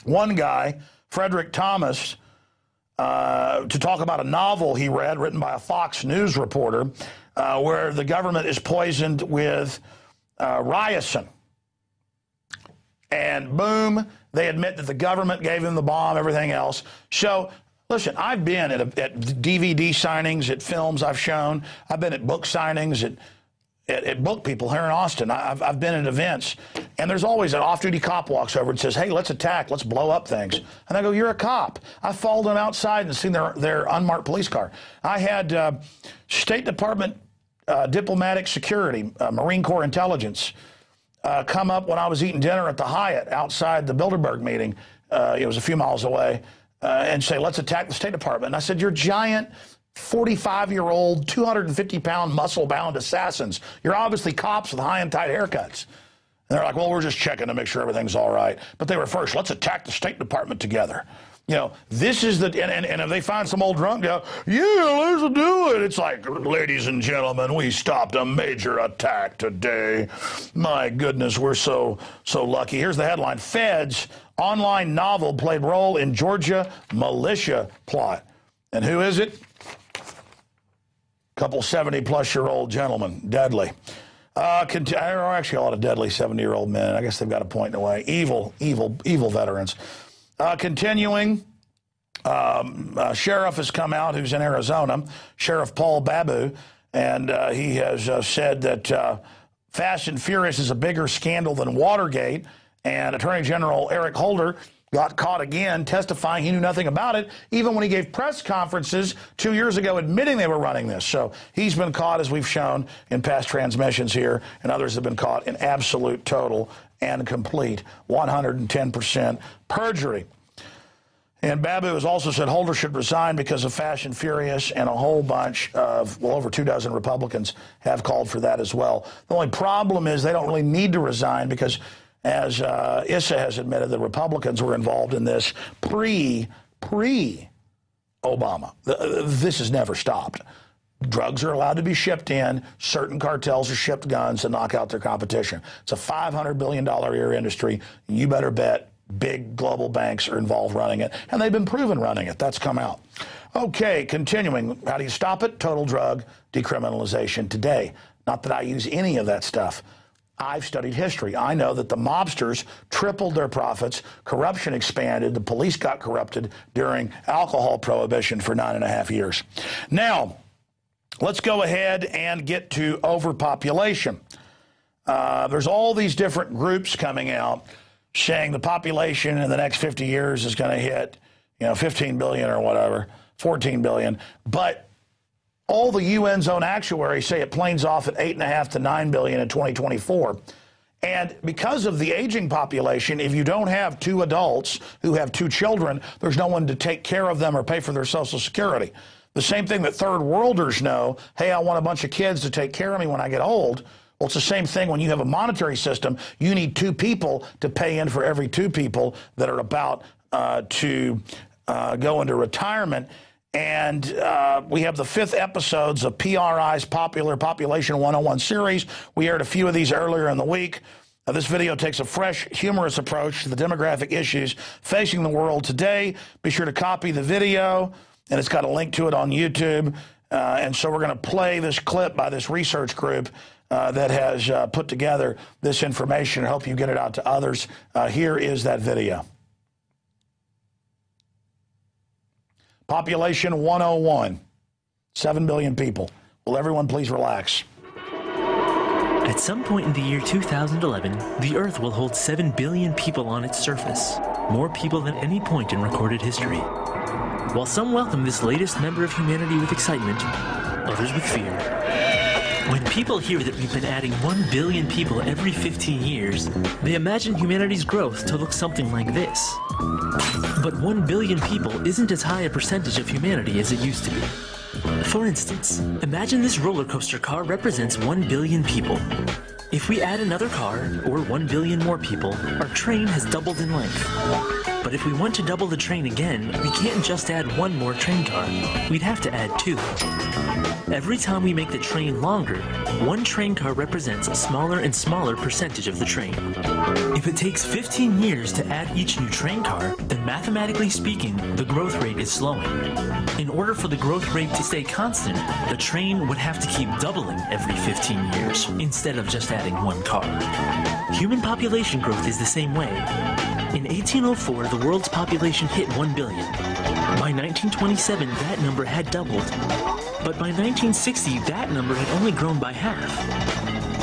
one guy, Frederick Thomas, to talk about a novel he read written by a Fox News reporter where the government is poisoned with ricin. And boom, they admit that the government gave him the bomb, everything else. So, listen, I've been at DVD signings, at films I've shown. I've been at book signings, at book people here in Austin. I've been at events. And there's always an off-duty cop walks over and says, hey, let's attack, let's blow up things. And I go, you're a cop. I followed them outside and seen their unmarked police car. I had State Department diplomatic security, Marine Corps intelligence, come up when I was eating dinner at the Hyatt outside the Bilderberg meeting. It was a few miles away, and say, let's attack the State Department. And I said, you're giant 45-year-old, 250-pound, muscle-bound assassins. You're obviously cops with high and tight haircuts. And they're like, well, we're just checking to make sure everything's all right. But they were first, let's attack the State Department together. You know, this is the, and if they find some old drunk go, yeah, let's do it. It's like, ladies and gentlemen, we stopped a major attack today. My goodness, we're so lucky. Here's the headline. Feds online novel played role in Georgia militia plot. And who is it? Couple 70-plus-year-old gentlemen, deadly. There are actually a lot of deadly 70-year-old men. I guess they've got a point in a way. Evil veterans. Continuing, sheriff has come out who's in Arizona, Sheriff Paul Babu, and he has said that Fast and Furious is a bigger scandal than Watergate, and Attorney General Eric Holder got caught again testifying he knew nothing about it, even when he gave press conferences 2 years ago admitting they were running this. So he's been caught, as we've shown in past transmissions here, and others have been caught in absolute, total, and complete 110% perjury. And Babu has also said Holder should resign because of Fast and Furious, and a whole bunch of, well, over 24 Republicans have called for that as well. The only problem is they don't really need to resign because, as Issa has admitted, the Republicans were involved in this pre-Obama. This has never stopped. Drugs are allowed to be shipped in. Certain cartels are shipped guns to knock out their competition. It's a $500 billion a year industry. You better bet big global banks are involved running it, and they've been proven running it. That's come out. Okay, continuing. How do you stop it? Total drug decriminalization today. Not that I use any of that stuff. I've studied history. I know that the mobsters tripled their profits, corruption expanded, the police got corrupted during alcohol prohibition for 9.5 years. Now, let's go ahead and get to overpopulation. There's all these different groups coming out saying the population in the next 50 years is going to hit, 15 billion or whatever, 14 billion. But all the UN's own actuaries say it planes off at 8.5 to 9 billion in 2024. And because of the aging population, if you don't have two adults who have two children, there's no one to take care of them or pay for their Social Security. The same thing that third worlders know, hey, I want a bunch of kids to take care of me when I get old. Well, it's the same thing when you have a monetary system. You need two people to pay in for every two people that are about to go into retirement. And we have the 5th episodes of PRI's popular Population 101 series. We aired a few of these earlier in the week. This video takes a fresh, humorous approach to the demographic issues facing the world today. Be sure to copy the video, and it's got a link to it on YouTube. And so we're going to play this clip by this research group that has put together this information. I hope you get it out to others. Here is that video. Population 101, 7 billion people. Will everyone please relax? At some point in the year 2011, the Earth will hold 7 billion people on its surface, more people than any point in recorded history. While some welcome this latest member of humanity with excitement, others with fear. When people hear that we've been adding 1 billion people every 15 years, they imagine humanity's growth to look something like this. But 1 billion people isn't as high a percentage of humanity as it used to be. For instance, imagine this roller coaster car represents 1 billion people. If we add another car, or 1 billion more people, our train has doubled in length. But if we want to double the train again, we can't just add one more train car. We'd have to add 2. Every time we make the train longer, one train car represents a smaller and smaller percentage of the train. If it takes 15 years to add each new train car, then mathematically speaking, the growth rate is slowing. In order for the growth rate to stay constant, the train would have to keep doubling every 15 years, instead of just adding one car. Human population growth is the same way. In 1804, the world's population hit 1 billion. By 1927, that number had doubled. But by 1960, that number had only grown by half.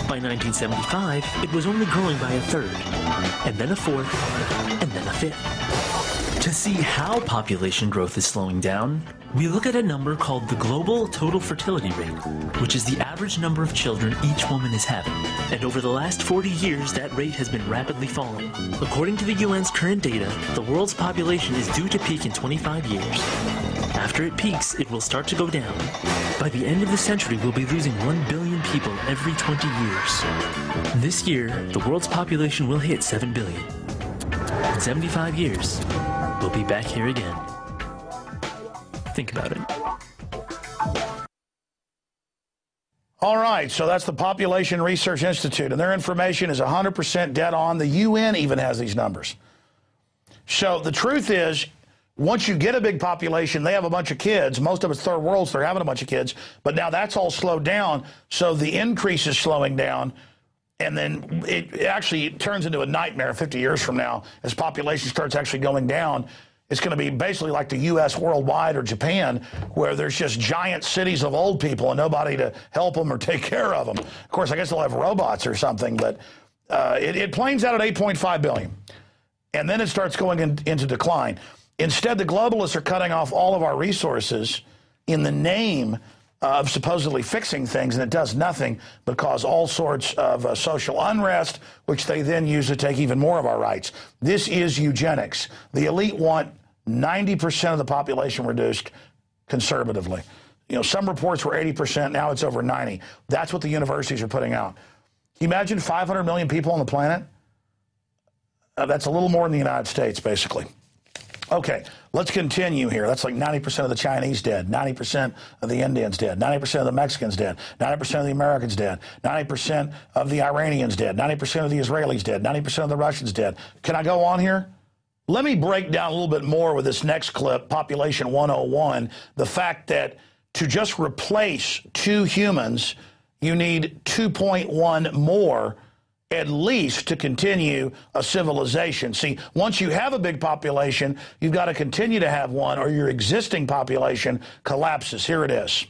By 1975, it was only growing by a third, and then a fourth, and then a fifth. To see how population growth is slowing down, we look at a number called the global total fertility rate, which is the average number of children each woman is having. And over the last 40 years, that rate has been rapidly falling. According to the UN's current data, the world's population is due to peak in 25 years. After it peaks, it will start to go down. By the end of the century, we'll be losing 1 billion people every 20 years. This year, the world's population will hit 7 billion. In 75 years, we'll be back here again. Think about it. All right, so that's the Population Research Institute, and their information is 100% dead on. The UN even has these numbers. So the truth is, once you get a big population, they have a bunch of kids. Most of it's third worlds, they're having a bunch of kids. But now that's all slowed down, so the increase is slowing down. And then it actually turns into a nightmare 50 years from now as population starts actually going down. It's going to be basically like the U.S. worldwide or Japan, where there's just giant cities of old people and nobody to help them or take care of them. Of course, I guess they'll have robots or something, but it planes out at 8.5 billion. And then it starts going into decline. Instead, the globalists are cutting off all of our resources in the name of supposedly fixing things, and it does nothing but cause all sorts of social unrest, which they then use to take even more of our rights. This is eugenics. The elite want 90% of the population reduced conservatively. You know, some reports were 80%, now it's over 90%. That's what the universities are putting out. Can you imagine 500 million people on the planet? That's a little more than the United States, basically. Okay, let's continue here. That's like 90% of the Chinese dead, 90% of the Indians dead, 90% of the Mexicans dead, 90% of the Americans dead, 90% of the Iranians dead, 90% of the Israelis dead, 90% of the Russians dead. Can I go on here? Let me break down a little bit more with this next clip, Population 101, the fact that to just replace 2 humans, you need 2.1 more at least to continue a civilization. See, once you have a big population, you've got to continue to have one or your existing population collapses. Here it is.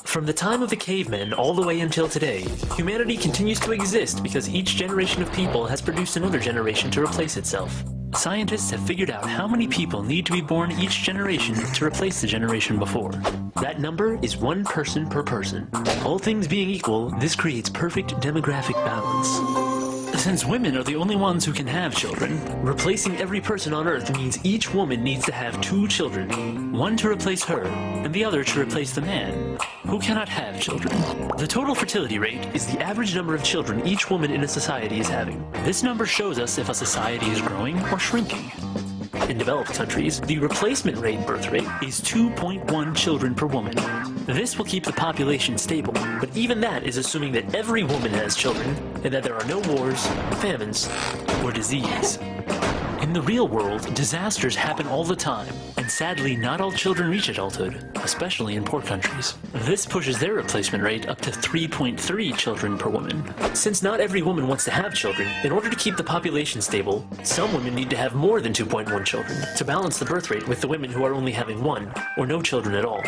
From the time of the cavemen all the way until today, humanity continues to exist because each generation of people has produced another generation to replace itself. Scientists have figured out how many people need to be born each generation to replace the generation before. That number is 1 person per person. All things being equal, this creates perfect demographic balance. Since women are the only ones who can have children, replacing every person on Earth means each woman needs to have 2 children, one to replace her, and the other to replace the man, who cannot have children. The total fertility rate is the average number of children each woman in a society is having. This number shows us if a society is growing or shrinking. In developed countries, the replacement rate birth rate is 2.1 children per woman. This will keep the population stable, but even that is assuming that every woman has children and that there are no wars, famines, or disease. In the real world, disasters happen all the time, and sadly not all children reach adulthood, especially in poor countries. This pushes their replacement rate up to 3.3 children per woman. Since not every woman wants to have children, in order to keep the population stable, some women need to have more than 2.1 children to balance the birth rate with the women who are only having 1 or no children at all.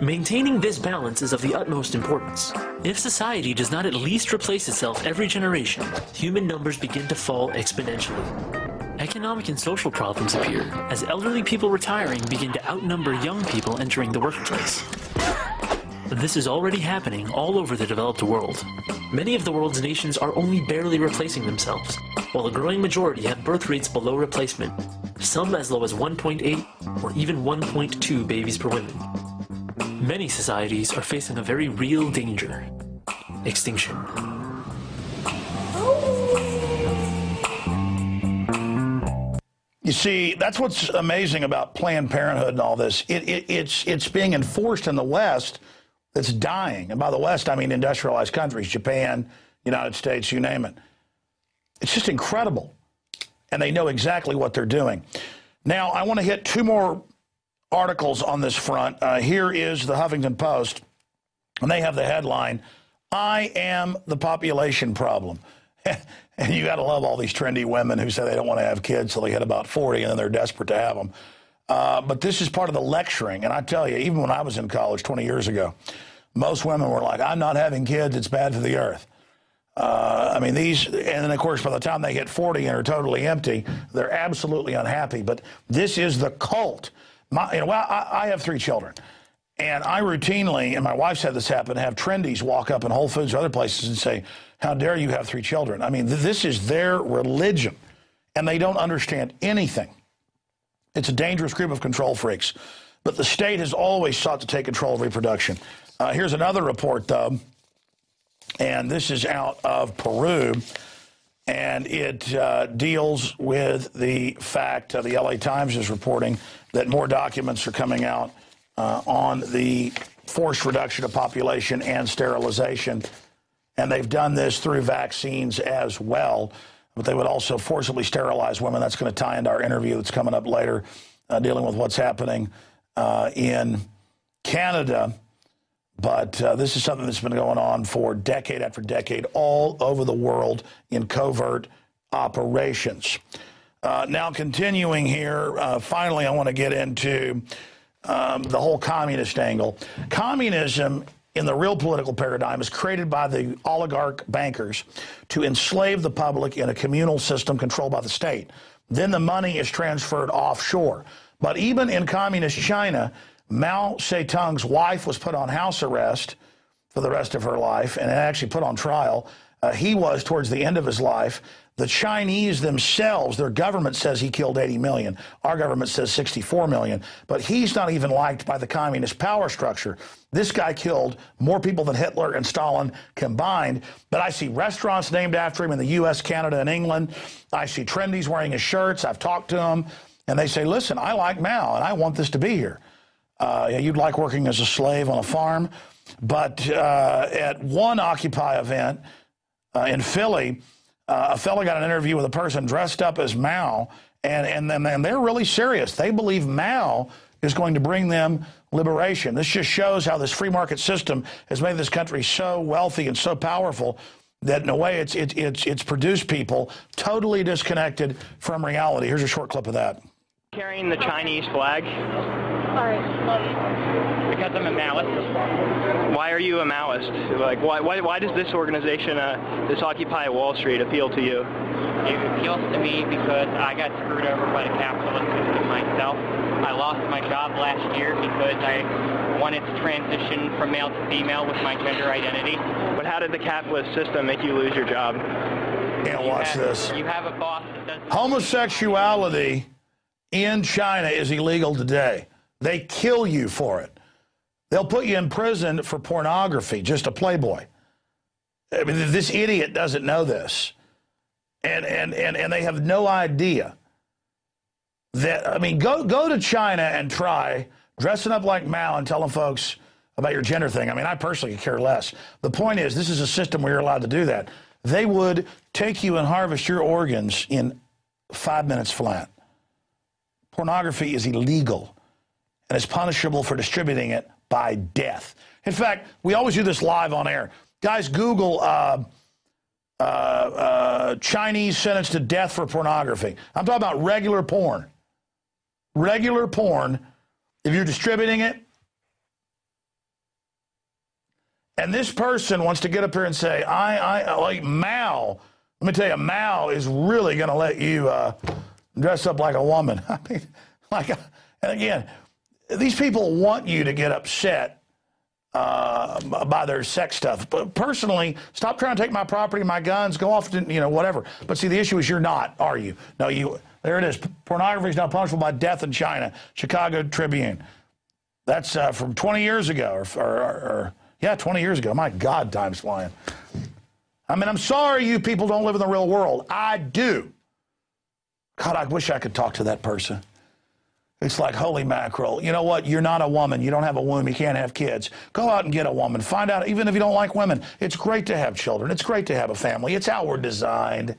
Maintaining this balance is of the utmost importance. If society does not at least replace itself every generation, human numbers begin to fall exponentially. Economic and social problems appear as elderly people retiring begin to outnumber young people entering the workplace. This is already happening all over the developed world. Many of the world's nations are only barely replacing themselves, while a growing majority have birth rates below replacement, some as low as 1.8 or even 1.2 babies per woman. Many societies are facing a very real danger: extinction. You see, that's what's amazing about Planned Parenthood and all this. It's being enforced in the West that's dying. And by the West, I mean industrialized countries, Japan, United States, you name it. It's just incredible. And they know exactly what they're doing. Now, I want to hit two more articles on this front. Here is the Huffington Post, and they have the headline, "I am the population problem." And you got to love all these trendy women who say they don't want to have kids till they hit about 40 and then they're desperate to have them. But this is part of the lecturing. And I tell you, even when I was in college 20 years ago, most women were like, "I'm not having kids. It's bad for the earth." I mean, and then, of course, by the time they hit 40 and are totally empty, they're absolutely unhappy. But this is the cult. I have 3 children. And I routinely, and my wife's had this happen, have trendies walk up in Whole Foods or other places and say, "How dare you have 3 children?" I mean, this is their religion, and they don't understand anything. It's a dangerous group of control freaks. But the state has always sought to take control of reproduction. Here's another report, though, and this is out of Peru, and it deals with the fact, the LA Times is reporting that more documents are coming out on the forced reduction of population and sterilization. And they've done this through vaccines as well. But they would also forcibly sterilize women. That's going to tie into our interview that's coming up later, dealing with what's happening in Canada. But this is something that's been going on for decade after decade all over the world in covert operations. Now, continuing here, finally, I want to get into the whole communist angle. Communism in the real political paradigm is created by the oligarch bankers to enslave the public in a communal system controlled by the state. Then the money is transferred offshore. But even in communist China, Mao Zedong's wife was put on house arrest for the rest of her life and actually put on trial. He was towards the end of his life. The Chinese themselves, their government says he killed 80 million. Our government says 64 million. But he's not even liked by the communist power structure. This guy killed more people than Hitler and Stalin combined. But I see restaurants named after him in the U.S., Canada, and England. I see trendies wearing his shirts. I've talked to them. And they say, "Listen, I like Mao, and I want this to be here." You'd like working as a slave on a farm. But at one Occupy event in Philly, a fellow got an interview with a person dressed up as Mao, and they're really serious. They believe Mao is going to bring them liberation. This just shows how this free market system has made this country so wealthy and so powerful that in a way it's produced people totally disconnected from reality. Here's a short clip of that. Carrying the Chinese flag? Sorry, love you. Because I'm a Maoist. Why are you a Maoist? Like, why does this organization, this Occupy Wall Street, appeal to you? It appeals to me because I got screwed over by the capitalist system myself. I lost my job last year because I wanted to transition from male to female with my gender identity. But how did the capitalist system make you lose your job? Can't watch this. You have a boss that does... Homosexuality in China is illegal today. They kill you for it. They'll put you in prison for pornography, just a playboy. I mean, this idiot doesn't know this. And they have no idea that, I mean, go to China and try dressing up like Mao and telling folks about your gender thing. I mean, I personally could care less. The point is, this is a system where you're allowed to do that. They would take you and harvest your organs in 5 minutes flat. Pornography is illegal, and it's punishable for distributing it by death. In fact, we always do this live on air. Guys, Google Chinese sentenced to death for pornography. I'm talking about regular porn. Regular porn, if you're distributing it, and this person wants to get up here and say, I like Mao. Let me tell you, Mao is really going to let you dress up like a woman. I mean, and again, these people want you to get upset by their sex stuff. But personally, stop trying to take my property, my guns, go off to, whatever. But see, the issue is you're not, are you? No, there it is. Pornography is now punishable by death in China. Chicago Tribune. That's from 20 years ago, or 20 years ago. My God, time's flying. I mean, I'm sorry you people don't live in the real world. I do. God, I wish I could talk to that person. It's like, holy mackerel. You know what? You're not a woman. You don't have a womb. You can't have kids. Go out and get a woman. Find out, even if you don't like women, it's great to have children. It's great to have a family. It's how we're designed.